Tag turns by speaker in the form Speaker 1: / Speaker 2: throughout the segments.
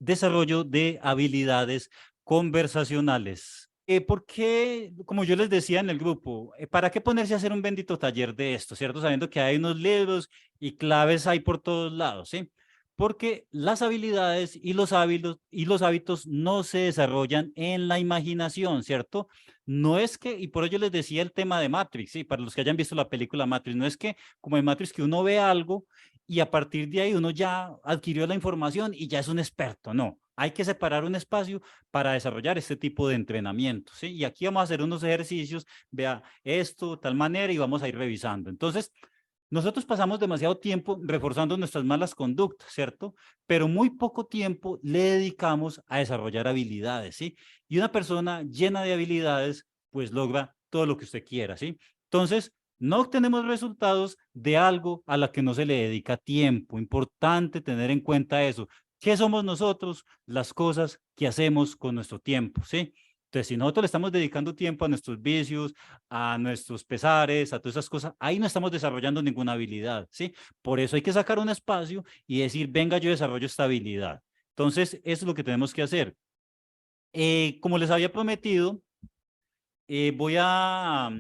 Speaker 1: desarrollo de habilidades conversacionales. Porque, como yo les decía en el grupo, ¿para qué ponerse a hacer un bendito taller de esto, cierto? Sabiendo que hay unos libros y claves hay por todos lados, ¿sí? Porque las habilidades y los hábitos no se desarrollan en la imaginación, ¿cierto? No es que, y por ello les decía el tema de Matrix, ¿sí? Para los que hayan visto la película Matrix, no es que como en Matrix que uno ve algo y a partir de ahí uno ya adquirió la información y ya es un experto, no. Hay que separar un espacio para desarrollar este tipo de entrenamiento, ¿sí? Y aquí vamos a hacer unos ejercicios, vea esto, tal manera, y vamos a ir revisando. Entonces, nosotros pasamos demasiado tiempo reforzando nuestras malas conductas, ¿cierto? Pero muy poco tiempo le dedicamos a desarrollar habilidades, ¿sí? Y una persona llena de habilidades, pues logra todo lo que usted quiera, ¿sí? Entonces, no obtenemos resultados de algo a la que no se le dedica tiempo. Importante tener en cuenta eso. ¿Qué somos nosotros? Las cosas que hacemos con nuestro tiempo, ¿sí? Entonces, si nosotros le estamos dedicando tiempo a nuestros vicios, a nuestros pesares, a todas esas cosas, ahí no estamos desarrollando ninguna habilidad, ¿sí? Por eso hay que sacar un espacio y decir, venga, yo desarrollo esta habilidad. Entonces, eso es lo que tenemos que hacer. Como les había prometido, les voy a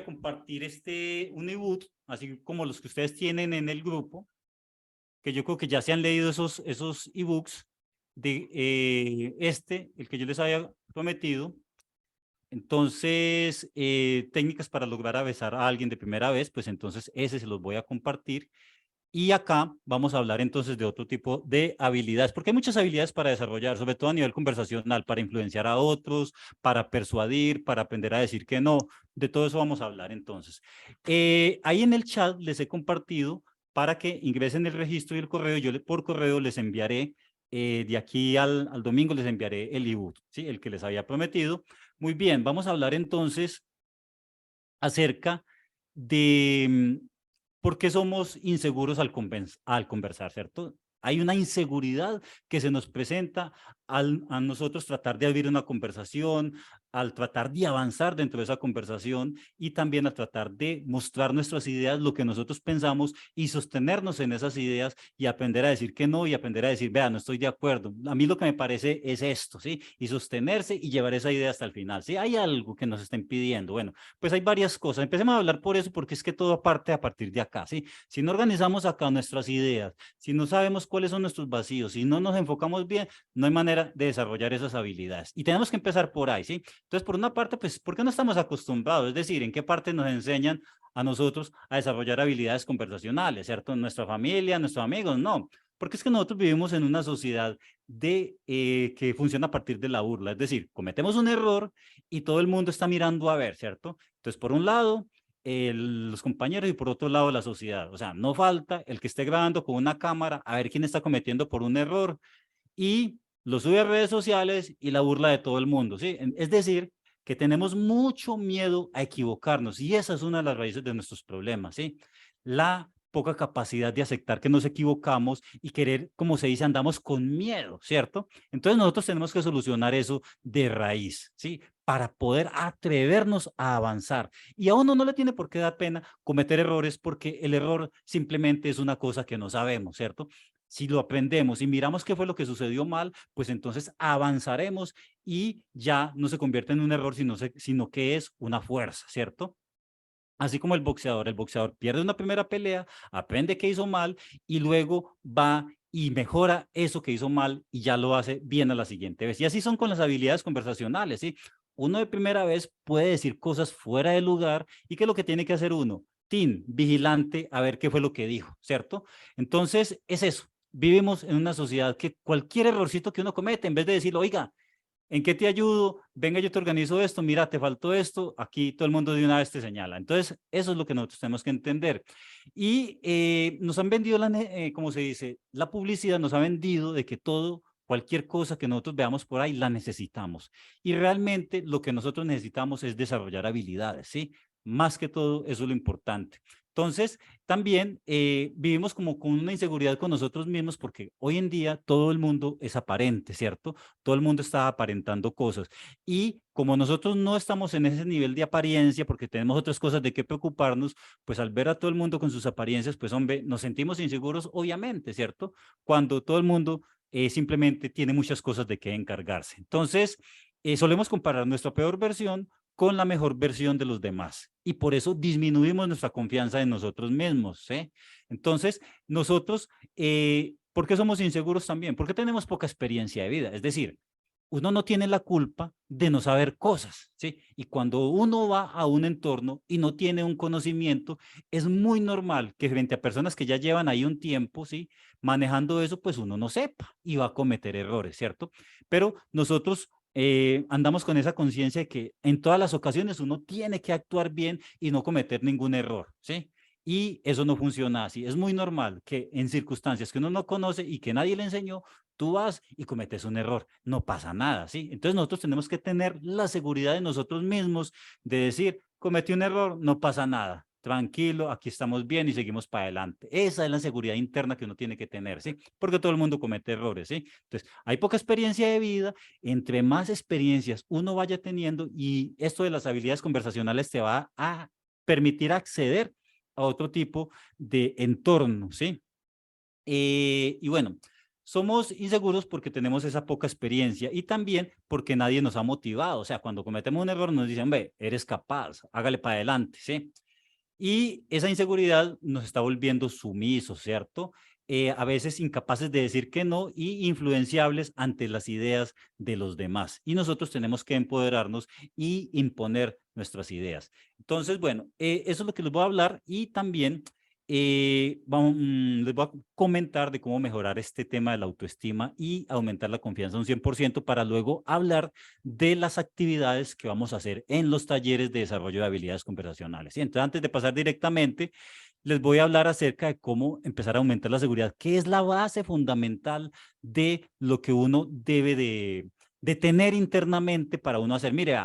Speaker 1: compartir un ebook, así como los que ustedes tienen en el grupo, que yo creo que ya se han leído esos ebooks de el que yo les había prometido. Entonces, técnicas para lograr besar a alguien de primera vez, pues entonces ese se los voy a compartir. Y acá vamos a hablar entonces de otro tipo de habilidades, porque hay muchas habilidades para desarrollar, sobre todo a nivel conversacional, para influenciar a otros, para persuadir, para aprender a decir que no. De todo eso vamos a hablar entonces. Ahí en el chat les he compartido para que ingresen el registro y el correo. Por correo les enviaré, de aquí al domingo les enviaré el ebook, ¿sí? El que les había prometido. Muy bien, vamos a hablar entonces acerca de por qué somos inseguros al conversar, ¿cierto? Hay una inseguridad que se nos presenta a nosotros tratar de abrir una conversación, al tratar de avanzar dentro de esa conversación y también al tratar de mostrar nuestras ideas, lo que nosotros pensamos y sostenernos en esas ideas y aprender a decir que no y aprender a decir, vea, no estoy de acuerdo. A mí lo que me parece es esto, ¿sí? Y sostenerse y llevar esa idea hasta el final, ¿sí? Hay algo que nos está impidiendo. Bueno, pues hay varias cosas. Empecemos a hablar por eso porque es que todo parte a partir de acá, ¿sí? Si no organizamos acá nuestras ideas, si no sabemos cuáles son nuestros vacíos, si no nos enfocamos bien, no hay manera de desarrollar esas habilidades. Y tenemos que empezar por ahí, ¿sí? Entonces, por una parte, pues, ¿por qué no estamos acostumbrados? Es decir, ¿en qué parte nos enseñan a nosotros a desarrollar habilidades conversacionales, ¿cierto? En nuestra familia, nuestros amigos, no. Porque es que nosotros vivimos en una sociedad que funciona a partir de la burla. Es decir, cometemos un error y todo el mundo está mirando a ver, ¿cierto? Entonces, por un lado, los compañeros y por otro lado, la sociedad. O sea, no falta el que esté grabando con una cámara a ver quién está cometiendo por un error y lo sube a redes sociales y la burla de todo el mundo, ¿sí? Es decir, que tenemos mucho miedo a equivocarnos y esa es una de las raíces de nuestros problemas, ¿sí? La poca capacidad de aceptar que nos equivocamos y querer, como se dice, andamos con miedo, ¿cierto? Entonces nosotros tenemos que solucionar eso de raíz, ¿sí? Para poder atrevernos a avanzar. Y a uno no le tiene por qué dar pena cometer errores porque el error simplemente es una cosa que no sabemos, ¿cierto? Si lo aprendemos y miramos qué fue lo que sucedió mal, pues entonces avanzaremos y ya no se convierte en un error, sino que es una fuerza, ¿cierto? Así como el boxeador pierde una primera pelea, aprende que hizo mal y luego va y mejora eso que hizo mal y ya lo hace bien a la siguiente vez. Y así son con las habilidades conversacionales, ¿sí? Uno de primera vez puede decir cosas fuera de lugar y ¿qué es lo que tiene que hacer uno? Vigilante, a ver qué fue lo que dijo, ¿cierto? Entonces, es eso. Vivimos en una sociedad que cualquier errorcito que uno comete, en vez de decir, oiga, ¿en qué te ayudo? Venga, yo te organizo esto, mira, te faltó esto, aquí todo el mundo de una vez te señala. Entonces, eso es lo que nosotros tenemos que entender. Y nos han vendido, como se dice, la publicidad nos ha vendido de que todo, cualquier cosa que nosotros veamos por ahí, la necesitamos. Y realmente lo que nosotros necesitamos es desarrollar habilidades, ¿sí? Más que todo, eso es lo importante. Entonces, también vivimos como con una inseguridad con nosotros mismos porque hoy en día todo el mundo es aparente, ¿cierto? Todo el mundo está aparentando cosas. Y como nosotros no estamos en ese nivel de apariencia porque tenemos otras cosas de qué preocuparnos, pues al ver a todo el mundo con sus apariencias, pues hombre, nos sentimos inseguros, obviamente, ¿cierto? Cuando todo el mundo simplemente tiene muchas cosas de qué encargarse. Entonces, solemos comparar nuestra peor versión con la mejor versión de los demás y por eso disminuimos nuestra confianza en nosotros mismos, ¿sí? Entonces, nosotros, ¿por qué somos inseguros también? Porque tenemos poca experiencia de vida, es decir, uno no tiene la culpa de no saber cosas, ¿sí? Y cuando uno va a un entorno y no tiene un conocimiento, es muy normal que frente a personas que ya llevan ahí un tiempo, ¿sí? Manejando eso, pues uno no sepa y va a cometer errores, ¿cierto? Pero nosotros andamos con esa conciencia de que en todas las ocasiones uno tiene que actuar bien y no cometer ningún error, ¿sí? Y eso no funciona así. Es muy normal que en circunstancias que uno no conoce y que nadie le enseñó, tú vas y cometes un error. No pasa nada, ¿sí? Entonces nosotros tenemos que tener la seguridad de nosotros mismos de decir, cometí un error, no pasa nada. Tranquilo, aquí estamos bien y seguimos para adelante. Esa es la seguridad interna que uno tiene que tener, ¿sí? Porque todo el mundo comete errores, ¿sí? Entonces, hay poca experiencia de vida, entre más experiencias uno vaya teniendo y esto de las habilidades conversacionales te va a permitir acceder a otro tipo de entorno, ¿sí? Y bueno, somos inseguros porque tenemos esa poca experiencia y también porque nadie nos ha motivado. O sea, cuando cometemos un error nos dicen, ve, eres capaz, hágale para adelante, ¿sí? Y esa inseguridad nos está volviendo sumisos, ¿cierto? A veces incapaces de decir que no y influenciables ante las ideas de los demás. Y nosotros tenemos que empoderarnos y imponer nuestras ideas. Entonces, bueno, eso es lo que les voy a hablar y también les voy a comentar de cómo mejorar este tema de la autoestima y aumentar la confianza un 100% para luego hablar de las actividades que vamos a hacer en los talleres de desarrollo de habilidades conversacionales. Y entonces, antes de pasar directamente, les voy a hablar acerca de cómo empezar a aumentar la seguridad, que es la base fundamental de lo que uno debe de tener internamente para uno hacer. Mire,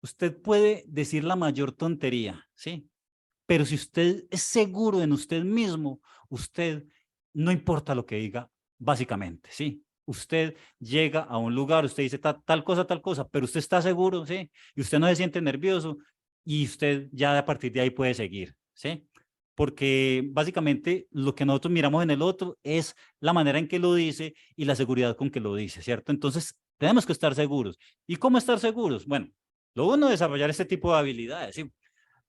Speaker 1: usted puede decir la mayor tontería, ¿sí? Pero si usted es seguro en usted mismo, usted no importa lo que diga, básicamente, ¿sí? Usted llega a un lugar, usted dice tal cosa, pero usted está seguro, ¿sí? Y usted no se siente nervioso y usted ya a partir de ahí puede seguir, ¿sí? Porque básicamente lo que nosotros miramos en el otro es la manera en que lo dice y la seguridad con que lo dice, ¿cierto? Entonces, tenemos que estar seguros. ¿Y cómo estar seguros? Bueno, lo uno, desarrollar este tipo de habilidades, ¿sí?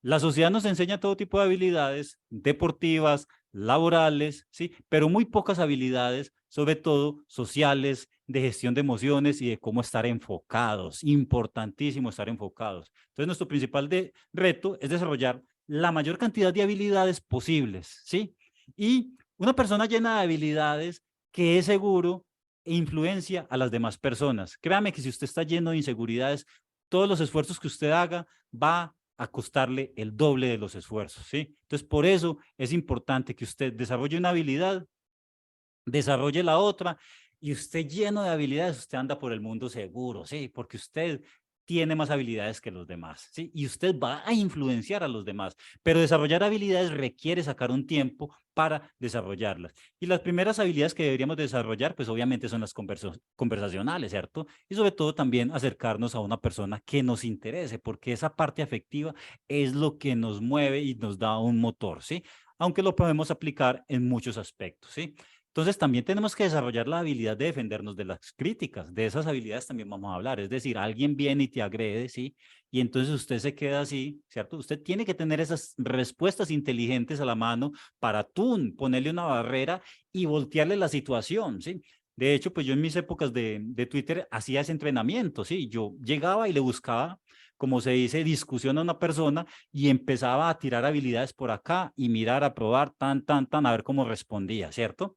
Speaker 1: La sociedad nos enseña todo tipo de habilidades deportivas, laborales, ¿sí? Pero muy pocas habilidades, sobre todo sociales, de gestión de emociones y de cómo estar enfocados. Importantísimo estar enfocados. Entonces, nuestro principal reto es desarrollar la mayor cantidad de habilidades posibles, ¿sí? Y una persona llena de habilidades que es seguro e influencia a las demás personas. Créame que si usted está lleno de inseguridades, todos los esfuerzos que usted haga va a costarle el doble de los esfuerzos, ¿sí? Entonces, por eso es importante que usted desarrolle una habilidad, desarrolle la otra, y usted lleno de habilidades, usted anda por el mundo seguro, ¿sí? Porque usted tiene más habilidades que los demás, ¿sí? Y usted va a influenciar a los demás, pero desarrollar habilidades requiere sacar un tiempo para desarrollarlas. Y las primeras habilidades que deberíamos desarrollar, pues obviamente son las conversacionales, ¿cierto? Y sobre todo también acercarnos a una persona que nos interese, porque esa parte afectiva es lo que nos mueve y nos da un motor, ¿sí? Aunque lo podemos aplicar en muchos aspectos, ¿sí? Entonces también tenemos que desarrollar la habilidad de defendernos de las críticas. De esas habilidades también vamos a hablar. Es decir, alguien viene y te agrede, ¿sí? Y entonces usted se queda así, ¿cierto? Usted tiene que tener esas respuestas inteligentes a la mano para tú ponerle una barrera y voltearle la situación, ¿sí? De hecho, pues yo en mis épocas de Twitter hacía ese entrenamiento, ¿sí? Yo llegaba y le buscaba, como se dice, discusión a una persona y empezaba a tirar habilidades por acá y mirar, a probar, a ver cómo respondía, ¿cierto?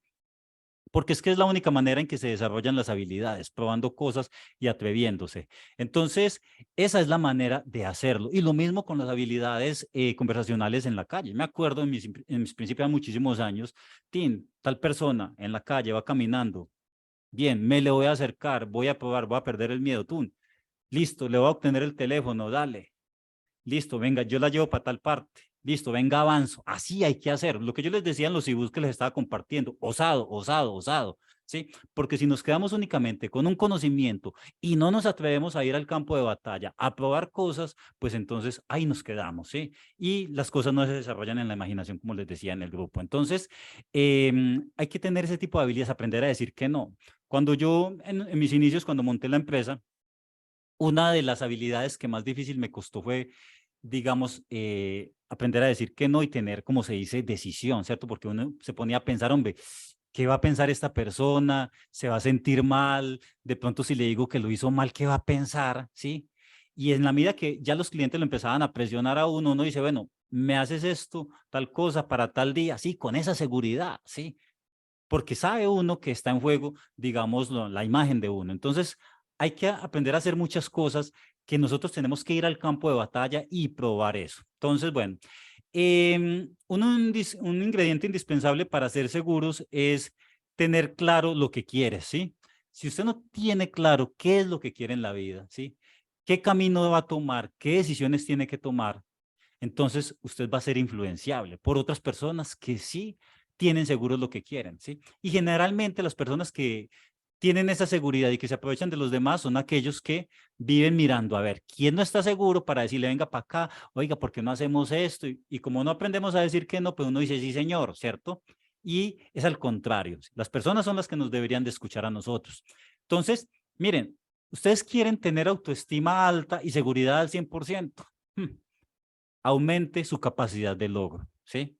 Speaker 1: Porque es que es la única manera en que se desarrollan las habilidades, probando cosas y atreviéndose. Entonces, esa es la manera de hacerlo. Y lo mismo con las habilidades conversacionales en la calle. Me acuerdo en mis principios de muchísimos años, tal persona en la calle va caminando, bien, me le voy a acercar, voy a probar, voy a perder el miedo, listo, le voy a obtener el teléfono, dale. Listo, venga, yo la llevo para tal parte. Listo, venga, avanzo. Así hay que hacer. Lo que yo les decía en los ebooks que les estaba compartiendo. Osado, osado, osado. ¿Sí? Porque si nos quedamos únicamente con un conocimiento y no nos atrevemos a ir al campo de batalla, a probar cosas, pues entonces ahí nos quedamos, ¿sí? Y las cosas no se desarrollan en la imaginación, como les decía en el grupo. Entonces, hay que tener ese tipo de habilidades, aprender a decir que no. Cuando yo, en mis inicios, cuando monté la empresa, una de las habilidades que más difícil me costó fue, digamos, aprender a decir que no y tener, como se dice, decisión, ¿cierto? Porque uno se ponía a pensar, hombre, ¿qué va a pensar esta persona? ¿Se va a sentir mal? De pronto si le digo que lo hizo mal, ¿qué va a pensar? ¿Sí? Y en la medida que ya los clientes lo empezaban a presionar a uno, uno dice, bueno, me haces esto, tal cosa para tal día, sí, con esa seguridad, sí, porque sabe uno que está en juego, digamos, la imagen de uno. Entonces, hay que aprender a hacer muchas cosas que nosotros tenemos que ir al campo de batalla y probar eso. Entonces, bueno, un ingrediente indispensable para ser seguros es tener claro lo que quieres, ¿sí? Si usted no tiene claro qué es lo que quiere en la vida, ¿sí? ¿Qué camino va a tomar? ¿Qué decisiones tiene que tomar? Entonces usted va a ser influenciable por otras personas que sí tienen seguros lo que quieren, ¿sí? Y generalmente las personas que tienen esa seguridad y que se aprovechan de los demás son aquellos que viven mirando a ver quién no está seguro para decirle venga para acá, oiga, ¿por qué no hacemos esto? Y como no aprendemos a decir que no, pues uno dice sí, señor, ¿cierto? Y es al contrario, las personas son las que nos deberían de escuchar a nosotros. Entonces, miren, ustedes quieren tener autoestima alta y seguridad al 100%. Aumente su capacidad de logro, ¿sí?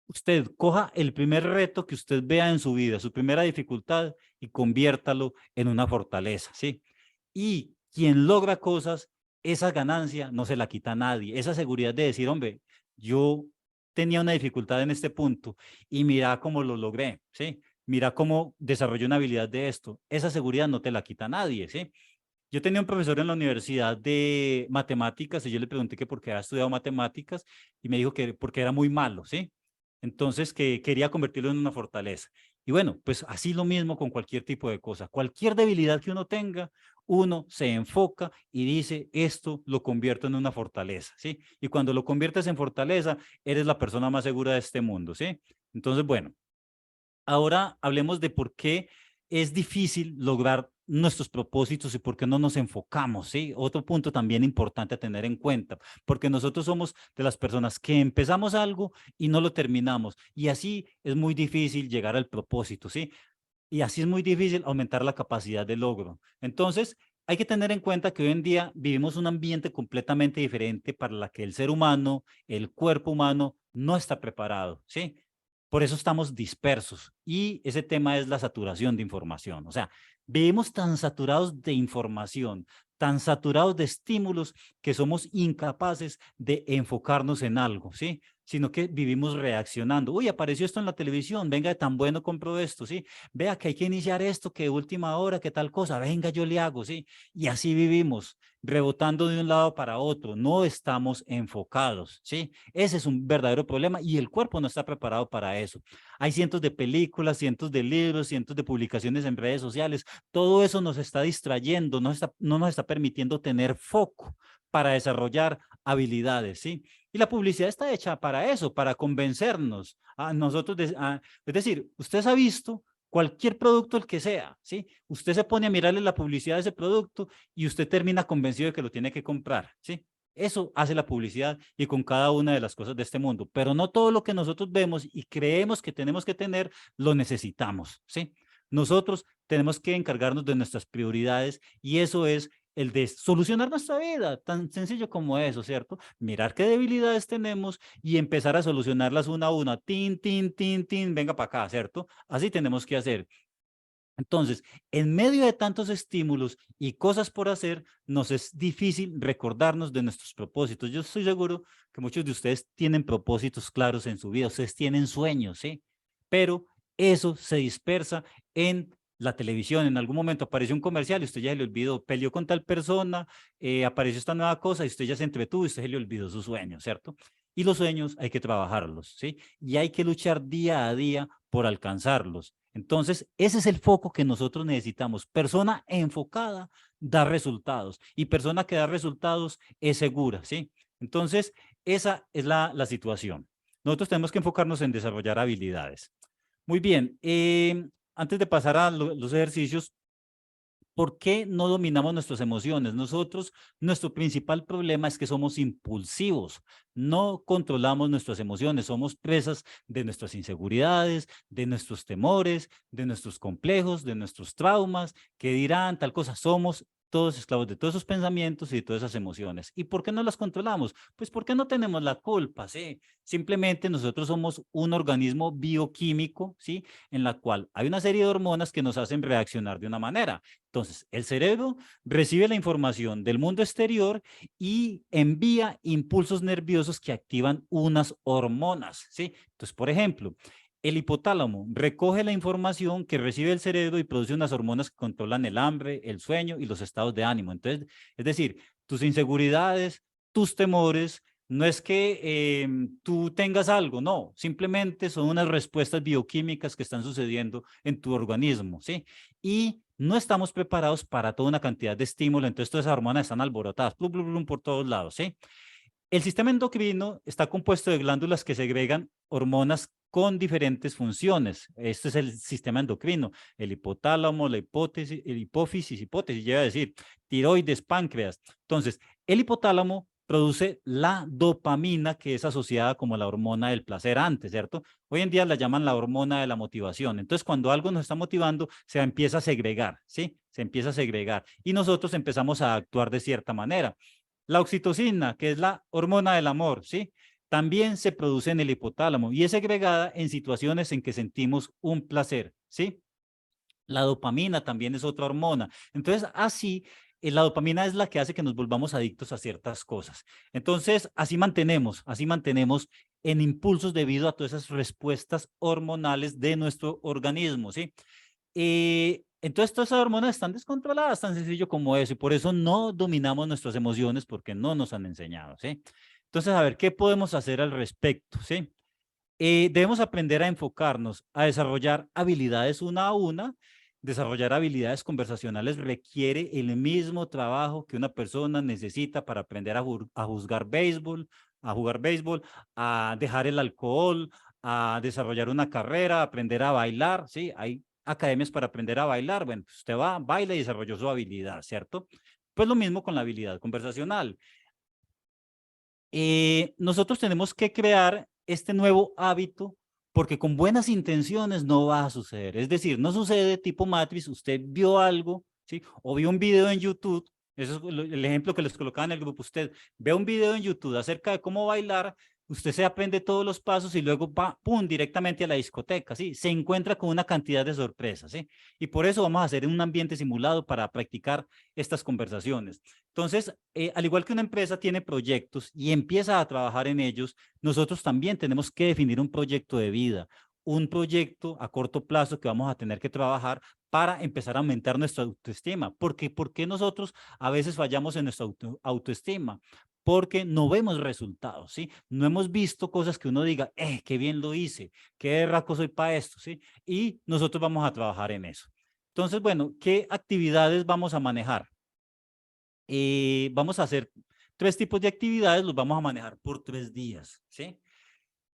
Speaker 1: Usted coja el primer reto que usted vea en su vida, su primera dificultad, y conviértalo en una fortaleza, ¿sí? Y quien logra cosas, esa ganancia no se la quita a nadie. Esa seguridad de decir, hombre, yo tenía una dificultad en este punto y mira cómo lo logré, ¿sí? Mira cómo desarrollé una habilidad de esto. Esa seguridad no te la quita a nadie, ¿sí? Yo tenía un profesor en la universidad de matemáticas y yo le pregunté que por qué había estudiado matemáticas y me dijo que porque era muy malo, ¿sí? Entonces que quería convertirlo en una fortaleza. Y bueno, pues así lo mismo con cualquier tipo de cosa. Cualquier debilidad que uno tenga, uno se enfoca y dice, esto lo convierto en una fortaleza, ¿sí? Y cuando lo conviertes en fortaleza, eres la persona más segura de este mundo, ¿sí? Entonces, bueno, ahora hablemos de por qué es difícil lograr nuestros propósitos y por qué no nos enfocamos, ¿sí? Otro punto también importante a tener en cuenta, porque nosotros somos de las personas que empezamos algo y no lo terminamos, y así es muy difícil llegar al propósito, ¿sí? Y así es muy difícil aumentar la capacidad de logro. Entonces, hay que tener en cuenta que hoy en día vivimos un ambiente completamente diferente para la que el ser humano, el cuerpo humano, no está preparado, ¿sí? Por eso estamos dispersos y ese tema es la saturación de información. O sea, vivimos tan saturados de información, tan saturados de estímulos que somos incapaces de enfocarnos en algo, ¿sí? Sino que vivimos reaccionando. Uy, apareció esto en la televisión, venga, tan bueno compro esto, ¿sí? Vea que hay que iniciar esto, que última hora, que tal cosa, venga, yo le hago, ¿sí? Y así vivimos, rebotando de un lado para otro, no estamos enfocados, ¿sí? Ese es un verdadero problema y el cuerpo no está preparado para eso. Hay cientos de películas, cientos de libros, cientos de publicaciones en redes sociales, todo eso nos está distrayendo, no nos está permitiendo tener foco para desarrollar habilidades, ¿sí? Y la publicidad está hecha para eso, para convencernos a nosotros, es decir, usted ha visto cualquier producto, el que sea, ¿sí? Usted se pone a mirarle la publicidad de ese producto y usted termina convencido de que lo tiene que comprar, ¿sí? Eso hace la publicidad y con cada una de las cosas de este mundo, pero no todo lo que nosotros vemos y creemos que tenemos que tener, lo necesitamos, ¿sí? Nosotros tenemos que encargarnos de nuestras prioridades y eso es el de solucionar nuestra vida, tan sencillo como eso, ¿cierto? Mirar qué debilidades tenemos y empezar a solucionarlas una a una, tin, tin, tin, tin, venga para acá, ¿cierto? Así tenemos que hacer. Entonces, en medio de tantos estímulos y cosas por hacer, nos es difícil recordarnos de nuestros propósitos. Yo estoy seguro que muchos de ustedes tienen propósitos claros en su vida, ustedes tienen sueños, ¿sí? Pero eso se dispersa en la televisión. En algún momento apareció un comercial y usted ya se le olvidó, peleó con tal persona, apareció esta nueva cosa y usted ya se entretuvo y usted se le olvidó su sueño, ¿cierto? Y los sueños hay que trabajarlos, ¿sí? Y hay que luchar día a día por alcanzarlos. Entonces, ese es el foco que nosotros necesitamos. Persona enfocada da resultados y persona que da resultados es segura, ¿sí? Entonces, esa es la situación. Nosotros tenemos que enfocarnos en desarrollar habilidades. Muy bien, antes de pasar a los ejercicios, ¿Por qué no dominamos nuestras emociones? Nosotros, nuestro principal problema es que somos impulsivos, no controlamos nuestras emociones, somos presas de nuestras inseguridades, de nuestros temores, de nuestros complejos, de nuestros traumas, que dirán tal cosa, somos todos esclavos de todos esos pensamientos y de todas esas emociones. ¿Y por qué no las controlamos? Pues porque no tenemos la culpa, ¿sí? Simplemente nosotros somos un organismo bioquímico, ¿sí? En la cual hay una serie de hormonas que nos hacen reaccionar de una manera. Entonces, el cerebro recibe la información del mundo exterior y envía impulsos nerviosos que activan unas hormonas, ¿sí? Entonces, por ejemplo, el hipotálamo recoge la información que recibe el cerebro y produce unas hormonas que controlan el hambre, el sueño y los estados de ánimo. Entonces, es decir, tus inseguridades, tus temores, no es que tú tengas algo, no, simplemente son unas respuestas bioquímicas que están sucediendo en tu organismo, ¿sí? Y no estamos preparados para toda una cantidad de estímulos, entonces todas esas hormonas están alborotadas, plum, plum, plum, por todos lados, ¿sí? El sistema endocrino está compuesto de glándulas que segregan hormonas con diferentes funciones. Este es el sistema endocrino, el hipotálamo, la hipótesis, el hipófisis, llega a decir, tiroides, páncreas. Entonces, el hipotálamo produce la dopamina, que es asociada como la hormona del placer antes, ¿cierto? Hoy en día la llaman la hormona de la motivación. Entonces, cuando algo nos está motivando, se empieza a segregar, ¿sí? Se empieza a segregar y nosotros empezamos a actuar de cierta manera. La oxitocina, que es la hormona del amor, ¿sí? También se produce en el hipotálamo y es segregada en situaciones en que sentimos un placer, ¿sí? La dopamina también es otra hormona. Entonces, así, la dopamina es la que hace que nos volvamos adictos a ciertas cosas. Entonces, así mantenemos en impulsos debido a todas esas respuestas hormonales de nuestro organismo, ¿sí? Entonces, todas esas hormonas están descontroladas, tan sencillo como eso, y por eso no dominamos nuestras emociones porque no nos han enseñado, ¿sí? Entonces, a ver, ¿qué podemos hacer al respecto, sí? Debemos aprender a enfocarnos, a desarrollar habilidades una a una. Desarrollar habilidades conversacionales requiere el mismo trabajo que una persona necesita para aprender a juzgar béisbol, a jugar béisbol, a dejar el alcohol, a desarrollar una carrera, a aprender a bailar, ¿sí? Hay academias para aprender a bailar. Bueno, pues usted va, baila y desarrolló su habilidad, ¿cierto? Pues lo mismo con la habilidad conversacional. Nosotros tenemos que crear este nuevo hábito porque con buenas intenciones no va a suceder. Es decir, no sucede tipo Matrix, usted vio algo, ¿sí? O vio un video en YouTube, eso es el ejemplo que les colocaba en el grupo, usted ve un video en YouTube acerca de cómo bailar, usted se aprende todos los pasos y luego va, pum, directamente a la discoteca, ¿sí? Se encuentra con una cantidad de sorpresas, ¿sí? Y por eso vamos a hacer un ambiente simulado para practicar estas conversaciones. Entonces, al igual que una empresa tiene proyectos y empieza a trabajar en ellos, nosotros también tenemos que definir un proyecto de vida, un proyecto a corto plazo que vamos a tener que trabajar para empezar a aumentar nuestra autoestima. ¿Por qué nosotros a veces fallamos en nuestra autoestima? Porque no vemos resultados, ¿sí? No hemos visto cosas que uno diga, qué bien lo hice, qué raco soy para esto, ¿sí? Y nosotros vamos a trabajar en eso. Entonces, bueno, ¿qué actividades vamos a manejar? Vamos a hacer 3 tipos de actividades, los vamos a manejar por 3 días, ¿sí?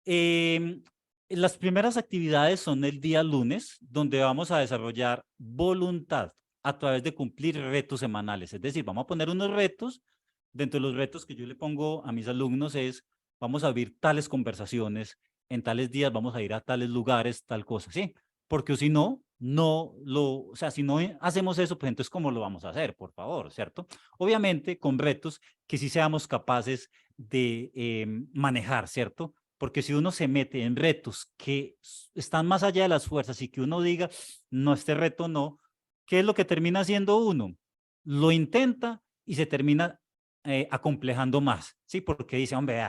Speaker 1: Em, las primeras actividades son el día lunes, donde vamos a desarrollar voluntad a través de cumplir retos semanales. Es decir, vamos a poner unos retos. Dentro de los retos que yo le pongo a mis alumnos es, vamos a abrir tales conversaciones, en tales días vamos a ir a tales lugares, tal cosa, ¿sí? Porque si no, o sea, si no hacemos eso, pues entonces, ¿cómo lo vamos a hacer? Por favor, ¿cierto? Obviamente con retos que sí seamos capaces de manejar, ¿cierto? Porque si uno se mete en retos que están más allá de las fuerzas y que uno diga, no, este reto no, ¿qué es lo que termina haciendo uno? Lo intenta y se termina acomplejando más, ¿sí? Porque dice, hombre,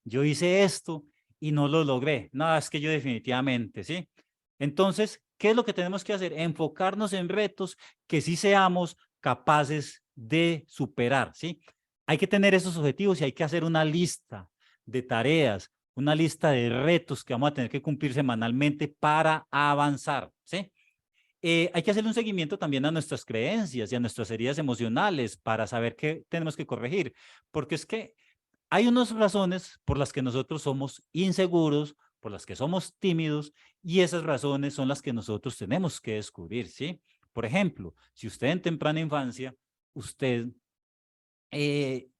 Speaker 1: yo hice esto y no lo logré. No, es que yo definitivamente, ¿sí? Entonces, ¿qué es lo que tenemos que hacer? Enfocarnos en retos que sí seamos capaces de superar, ¿sí? Hay que tener esos objetivos y hay que hacer una lista de tareas, una lista de retos que vamos a tener que cumplir semanalmente para avanzar, ¿sí? Hay que hacerle un seguimiento también a nuestras creencias y a nuestras heridas emocionales para saber qué tenemos que corregir, porque es que hay unas razones por las que nosotros somos inseguros, por las que somos tímidos, y esas razones son las que nosotros tenemos que descubrir, ¿sí? Por ejemplo, si usted en temprana infancia, usted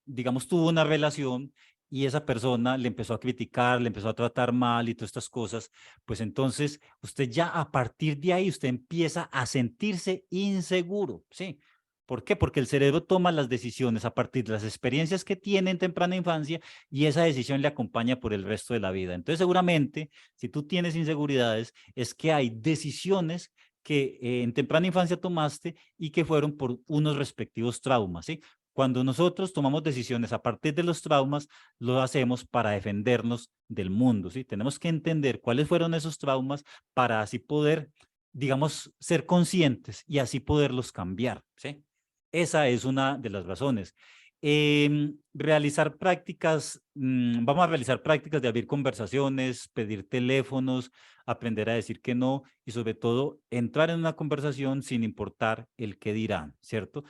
Speaker 1: digamos, tuvo una relación y esa persona le empezó a criticar, le empezó a tratar mal y todas estas cosas, pues entonces usted ya a partir de ahí, usted empieza a sentirse inseguro, ¿sí? ¿Por qué? Porque el cerebro toma las decisiones a partir de las experiencias que tiene en temprana infancia y esa decisión le acompaña por el resto de la vida. Entonces, seguramente, si tú tienes inseguridades, es que hay decisiones que en temprana infancia tomaste y que fueron por unos respectivos traumas, ¿sí? Cuando nosotros tomamos decisiones a partir de los traumas, lo hacemos para defendernos del mundo, ¿sí? Tenemos que entender cuáles fueron esos traumas para así poder, digamos, ser conscientes y así poderlos cambiar, ¿sí? Esa es una de las razones. Realizar prácticas, vamos a realizar prácticas de abrir conversaciones, pedir teléfonos, aprender a decir que no y sobre todo entrar en una conversación sin importar el qué dirán, ¿cierto?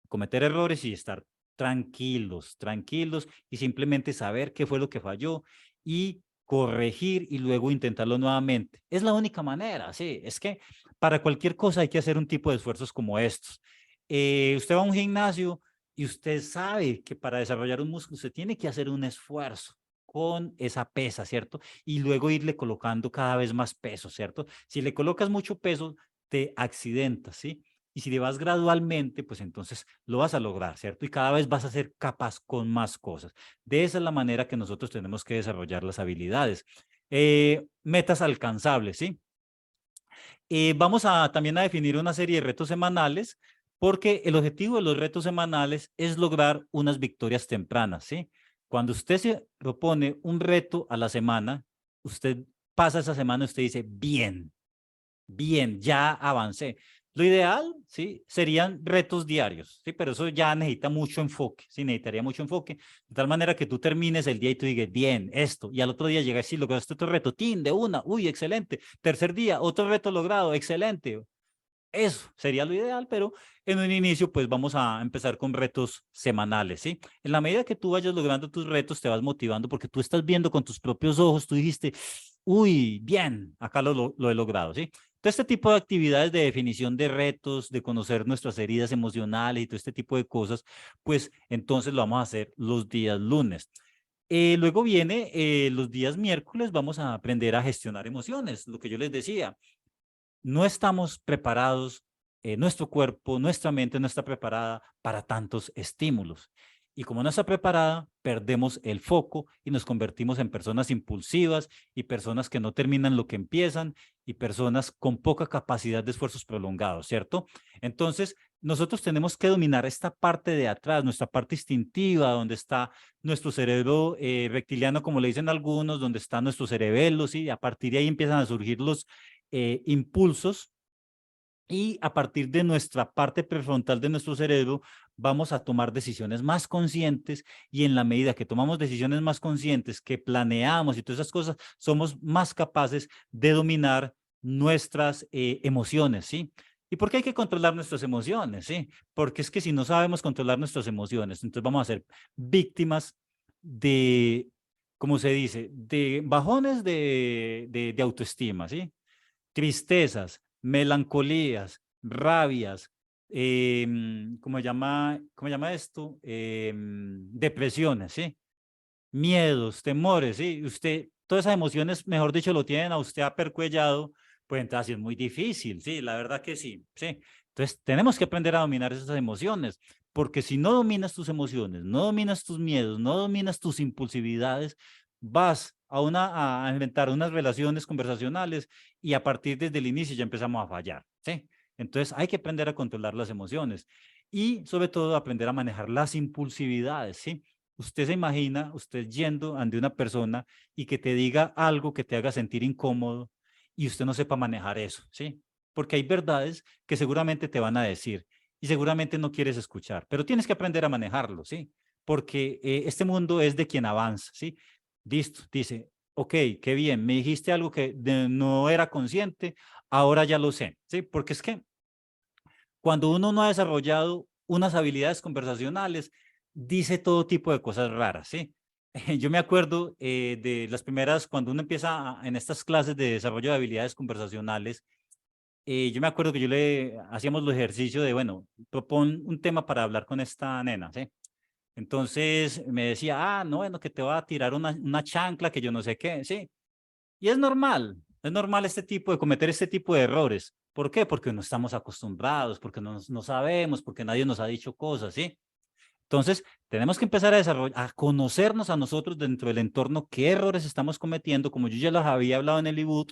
Speaker 1: Cometer errores y estar tranquilos, tranquilos y simplemente saber qué fue lo que falló y corregir y luego intentarlo nuevamente. Es la única manera, sí, es que para cualquier cosa hay que hacer un tipo de esfuerzos como estos. Usted va a un gimnasio y usted sabe que para desarrollar un músculo usted tiene que hacer un esfuerzo con esa pesa, ¿cierto? Y luego irle colocando cada vez más peso, ¿cierto? Si le colocas mucho peso, te accidentas, ¿sí? Y si le vas gradualmente, pues entonces lo vas a lograr, ¿cierto? Y cada vez vas a ser capaz con más cosas. De esa es la manera que nosotros tenemos que desarrollar las habilidades. Metas alcanzables, ¿sí? Vamos a también a definir una serie de retos semanales, porque el objetivo de los retos semanales es lograr unas victorias tempranas, ¿sí? Cuando usted se propone un reto a la semana, usted pasa esa semana y usted dice, bien, bien, ya avancé. Lo ideal, ¿sí? Serían retos diarios, ¿sí? Pero eso ya necesita mucho enfoque, ¿sí? Necesitaría mucho enfoque, de tal manera que tú termines el día y tú digas, bien, esto, y al otro día llegas y lograste otro reto, ¡tin! De una, uy, excelente. Tercer día, otro reto logrado, excelente. Eso sería lo ideal, pero en un inicio pues vamos a empezar con retos semanales, ¿sí? En la medida que tú vayas logrando tus retos, te vas motivando porque tú estás viendo con tus propios ojos, tú dijiste, uy, bien, acá lo he logrado, ¿sí? Todo este tipo de actividades de definición de retos, de conocer nuestras heridas emocionales y todo este tipo de cosas, pues entonces lo vamos a hacer los días lunes. Luego viene los días miércoles, vamos a aprender a gestionar emociones, lo que yo les decía no estamos preparados, nuestro cuerpo, nuestra mente no está preparada para tantos estímulos. Y como no está preparada, perdemos el foco y nos convertimos en personas impulsivas y personas que no terminan lo que empiezan y personas con poca capacidad de esfuerzos prolongados, ¿cierto? Entonces, nosotros tenemos que dominar esta parte de atrás, nuestra parte instintiva, donde está nuestro cerebro reptiliano, como le dicen algunos, donde está nuestro cerebelo, ¿sí? Y a partir de ahí empiezan a surgir los impulsos y a partir de nuestra parte prefrontal de nuestro cerebro vamos a tomar decisiones más conscientes y en la medida que tomamos decisiones más conscientes, que planeamos y todas esas cosas, somos más capaces de dominar nuestras emociones, ¿sí? ¿Y por qué hay que controlar nuestras emociones? ¿Sí? Porque es que si no sabemos controlar nuestras emociones, entonces vamos a ser víctimas de, ¿cómo se dice? De bajones de autoestima, ¿sí? Tristezas, melancolías, rabias, cómo llama esto? Depresiones, ¿sí? Miedos, temores, ¿sí? Usted, todas esas emociones, mejor dicho, lo tienen a usted apercuellado, pues entonces es muy difícil, ¿sí? La verdad que sí, ¿sí? Entonces tenemos que aprender a dominar esas emociones, porque si no dominas tus emociones, no dominas tus miedos, no dominas tus impulsividades, vas a inventar unas relaciones conversacionales y a partir desde el inicio ya empezamos a fallar, ¿sí? Entonces hay que aprender a controlar las emociones y sobre todo aprender a manejar las impulsividades, ¿sí? Usted se imagina, usted yendo ante una persona y que te diga algo que te haga sentir incómodo y usted no sepa manejar eso, ¿sí? Porque hay verdades que seguramente te van a decir y seguramente no quieres escuchar, pero tienes que aprender a manejarlo, ¿sí? Porque este mundo es de quien avanza, ¿sí? Listo, dice, ok, qué bien, me dijiste algo que no era consciente, ahora ya lo sé, ¿sí? Porque es que cuando uno no ha desarrollado unas habilidades conversacionales, dice todo tipo de cosas raras, ¿sí? Yo me acuerdo de las primeras, cuando uno empieza en estas clases de desarrollo de habilidades conversacionales, yo me acuerdo que yo le hacíamos los ejercicios de, bueno, propon un tema para hablar con esta nena, ¿sí? Entonces me decía, no, bueno, que te va a tirar una chancla, que yo no sé qué, ¿sí? Y es normal este tipo de cometer este tipo de errores. ¿Por qué? Porque no estamos acostumbrados, porque no sabemos, porque nadie nos ha dicho cosas, ¿sí? Entonces, tenemos que empezar a desarrollar, a conocernos a nosotros dentro del entorno, qué errores estamos cometiendo. Como yo ya los había hablado en el ebook,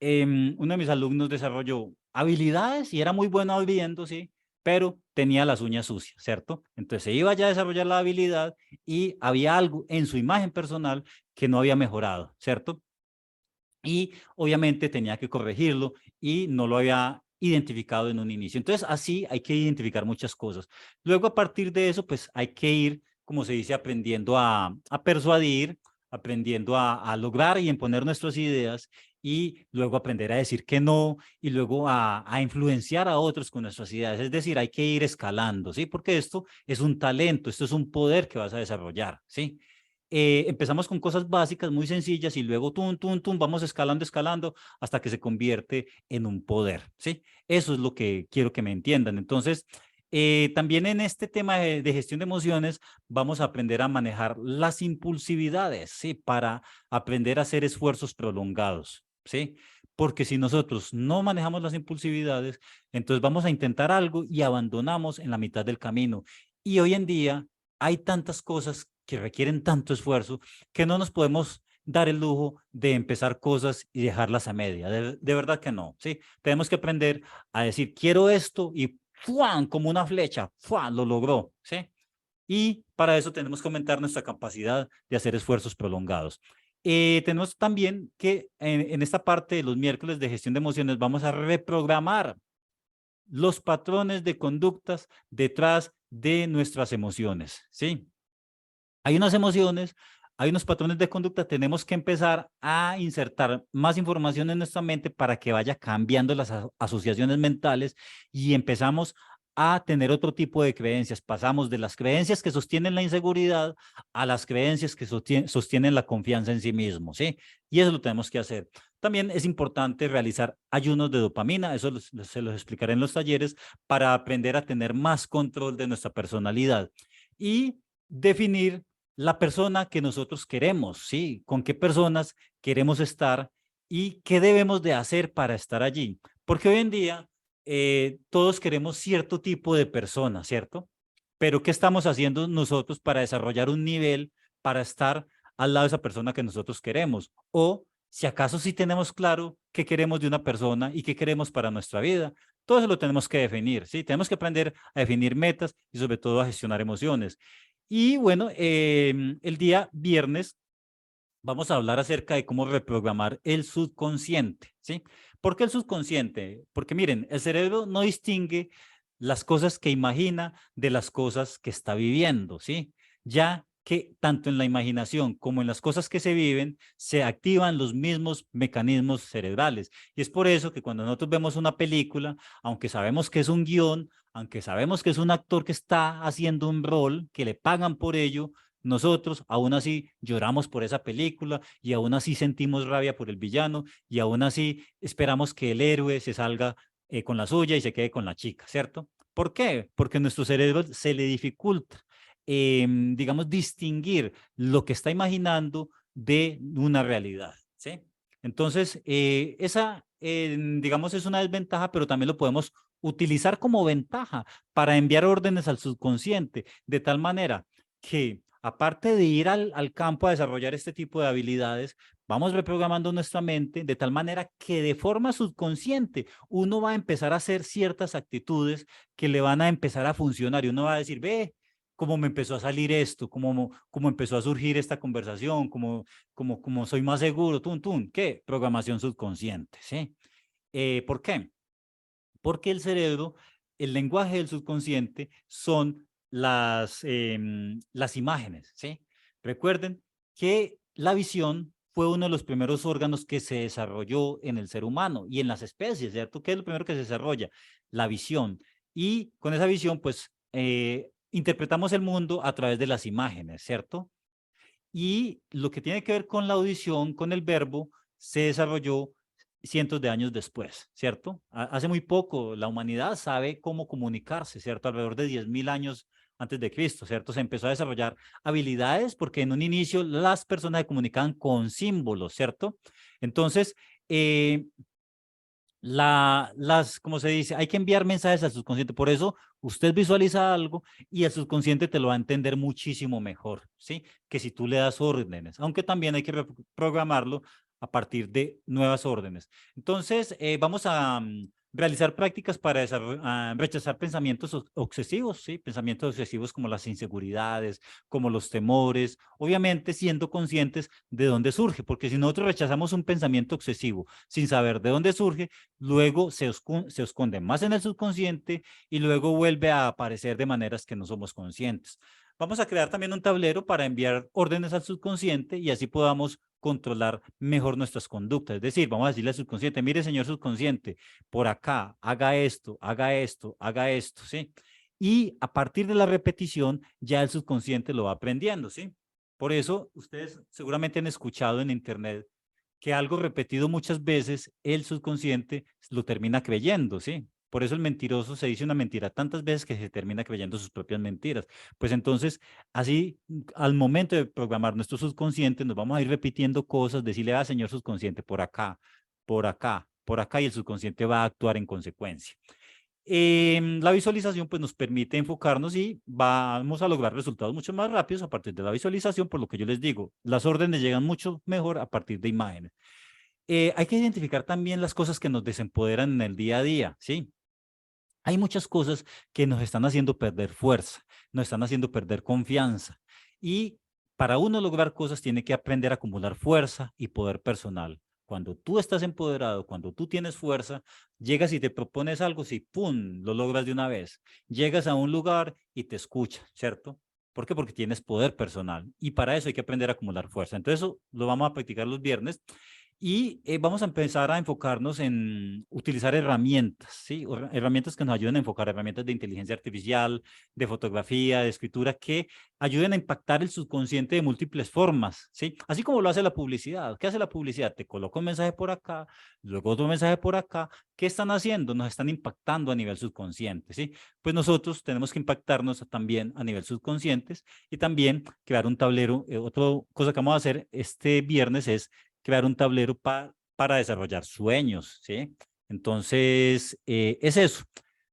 Speaker 1: uno de mis alumnos desarrolló habilidades y era muy bueno olvidando, sí, pero tenía las uñas sucias, ¿cierto? Entonces se iba ya a desarrollar la habilidad y había algo en su imagen personal que no había mejorado, ¿cierto? Y obviamente tenía que corregirlo y no lo había identificado en un inicio. Entonces, así hay que identificar muchas cosas. Luego, a partir de eso, pues hay que ir, como se dice, aprendiendo a persuadir, aprendiendo a lograr y imponer nuestras ideas y luego aprender a decir que no y luego a influenciar a otros con nuestras ideas. Es decir, hay que ir escalando, ¿sí? Porque esto es un talento, esto es un poder que vas a desarrollar, ¿sí? Empezamos con cosas básicas muy sencillas y luego vamos escalando, escalando hasta que se convierte en un poder, ¿sí? Eso es lo que quiero que me entiendan. Entonces, también en este tema de gestión de emociones vamos a aprender a manejar las impulsividades, ¿sí? Para aprender a hacer esfuerzos prolongados, ¿sí? Porque si nosotros no manejamos las impulsividades, entonces vamos a intentar algo y abandonamos en la mitad del camino. Y hoy en día hay tantas cosas que requieren tanto esfuerzo que no nos podemos dar el lujo de empezar cosas y dejarlas a media. De verdad que no, ¿sí? Tenemos que aprender a decir, quiero esto y ¡fuan! Como una flecha, ¡fuan! Lo logró, ¿sí? Y para eso tenemos que aumentar nuestra capacidad de hacer esfuerzos prolongados. Tenemos también que en esta parte de los miércoles de gestión de emociones vamos a reprogramar los patrones de conductas detrás de nuestras emociones, ¿sí? Hay unas emociones, hay unos patrones de conducta, tenemos que empezar a insertar más información en nuestra mente para que vaya cambiando las asociaciones mentales y empezamos a tener otro tipo de creencias. Pasamos de las creencias que sostienen la inseguridad a las creencias que sostienen la confianza en sí mismo, ¿sí? Y eso lo tenemos que hacer. También es importante realizar ayunos de dopamina, eso se los explicaré en los talleres, para aprender a tener más control de nuestra personalidad y definir la persona que nosotros queremos, ¿sí? Con qué personas queremos estar y qué debemos de hacer para estar allí. Porque hoy en día todos queremos cierto tipo de persona, ¿cierto? Pero ¿qué estamos haciendo nosotros para desarrollar un nivel para estar al lado de esa persona que nosotros queremos? O si acaso sí tenemos claro qué queremos de una persona y qué queremos para nuestra vida. Todo eso lo tenemos que definir, ¿sí? Tenemos que aprender a definir metas y sobre todo a gestionar emociones. Y bueno, el día viernes vamos a hablar acerca de cómo reprogramar el subconsciente, ¿sí? ¿Por qué el subconsciente? Porque miren, el cerebro no distingue las cosas que imagina de las cosas que está viviendo, ¿sí? Ya que tanto en la imaginación como en las cosas que se viven se activan los mismos mecanismos cerebrales. Y es por eso que cuando nosotros vemos una película, aunque sabemos que es un guión, aunque sabemos que es un actor que está haciendo un rol, que le pagan por ello, nosotros aún así lloramos por esa película y aún así sentimos rabia por el villano y aún así esperamos que el héroe se salga con la suya y se quede con la chica, ¿cierto? ¿Por qué? Porque a nuestro cerebro se le dificulta, digamos, distinguir lo que está imaginando de una realidad, ¿sí? Entonces, esa, digamos, es una desventaja, pero también lo podemos utilizar como ventaja para enviar órdenes al subconsciente, de tal manera que aparte de ir al campo a desarrollar este tipo de habilidades, vamos reprogramando nuestra mente de tal manera que de forma subconsciente uno va a empezar a hacer ciertas actitudes que le van a empezar a funcionar y uno va a decir, ve, cómo me empezó a salir esto, cómo empezó a surgir esta conversación, cómo soy más seguro, ¿qué? Programación subconsciente, ¿sí? ¿Por qué? Porque el cerebro, el lenguaje del subconsciente son las imágenes, ¿sí? Recuerden que la visión fue uno de los primeros órganos que se desarrolló en el ser humano y en las especies, ¿cierto? ¿Qué es lo primero que se desarrolla? La visión. Y con esa visión, pues, interpretamos el mundo a través de las imágenes, ¿cierto? Y lo que tiene que ver con la audición, con el verbo, se desarrolló cientos de años después, ¿cierto? Hace muy poco la humanidad sabe cómo comunicarse, ¿cierto? Alrededor de 10.000 años antes de Cristo, ¿cierto? Se empezó a desarrollar habilidades porque en un inicio las personas se comunicaban con símbolos, ¿cierto? Entonces, eh, como se dice, hay que enviar mensajes al subconsciente. Por eso usted visualiza algo y el subconsciente te lo va a entender muchísimo mejor, ¿sí? Que si tú le das órdenes, aunque también hay que programarlo a partir de nuevas órdenes. Entonces, vamos a realizar prácticas para rechazar pensamientos obsesivos, ¿sí? Pensamientos obsesivos como las inseguridades, como los temores, obviamente siendo conscientes de dónde surge, porque si nosotros rechazamos un pensamiento obsesivo sin saber de dónde surge, luego se esconde más en el subconsciente y luego vuelve a aparecer de maneras que no somos conscientes. Vamos a crear también un tablero para enviar órdenes al subconsciente y así podamos controlar mejor nuestras conductas. Es decir, vamos a decirle al subconsciente, mire, señor subconsciente, por acá, haga esto, haga esto, haga esto, ¿sí? Y a partir de la repetición, ya el subconsciente lo va aprendiendo, ¿sí? Por eso, ustedes seguramente han escuchado en internet que algo repetido muchas veces, el subconsciente lo termina creyendo, ¿sí? Por eso el mentiroso se dice una mentira tantas veces que se termina creyendo sus propias mentiras. Pues entonces, así, al momento de programar nuestro subconsciente, nos vamos a ir repitiendo cosas, decirle, ah, señor subconsciente, por acá, por acá, por acá, y el subconsciente va a actuar en consecuencia. La visualización pues nos permite enfocarnos y vamos a lograr resultados mucho más rápidos a partir de la visualización, por lo que yo les digo, las órdenes llegan mucho mejor a partir de imágenes. Hay que identificar también las cosas que nos desempoderan en el día a día, ¿sí? Hay muchas cosas que nos están haciendo perder fuerza, nos están haciendo perder confianza y para uno lograr cosas tiene que aprender a acumular fuerza y poder personal. Cuando tú estás empoderado, cuando tú tienes fuerza, llegas y te propones algo, si ¡pum!, lo logras de una vez. Llegas a un lugar y te escucha, ¿cierto? ¿Por qué? Porque tienes poder personal y para eso hay que aprender a acumular fuerza. Entonces eso lo vamos a practicar los viernes y vamos a empezar a enfocarnos en utilizar herramientas, ¿sí? Herramientas que nos ayuden a enfocar, herramientas de inteligencia artificial, de fotografía, de escritura, que ayuden a impactar el subconsciente de múltiples formas, ¿sí? Así como lo hace la publicidad. ¿Qué hace la publicidad? Te coloca un mensaje por acá, luego otro mensaje por acá. ¿Qué están haciendo? Nos están impactando a nivel subconsciente, ¿sí? Pues nosotros tenemos que impactarnos también a nivel subconscientes y también crear un tablero. Otra cosa que vamos a hacer este viernes es crear un tablero para desarrollar sueños, ¿sí? Entonces, es eso.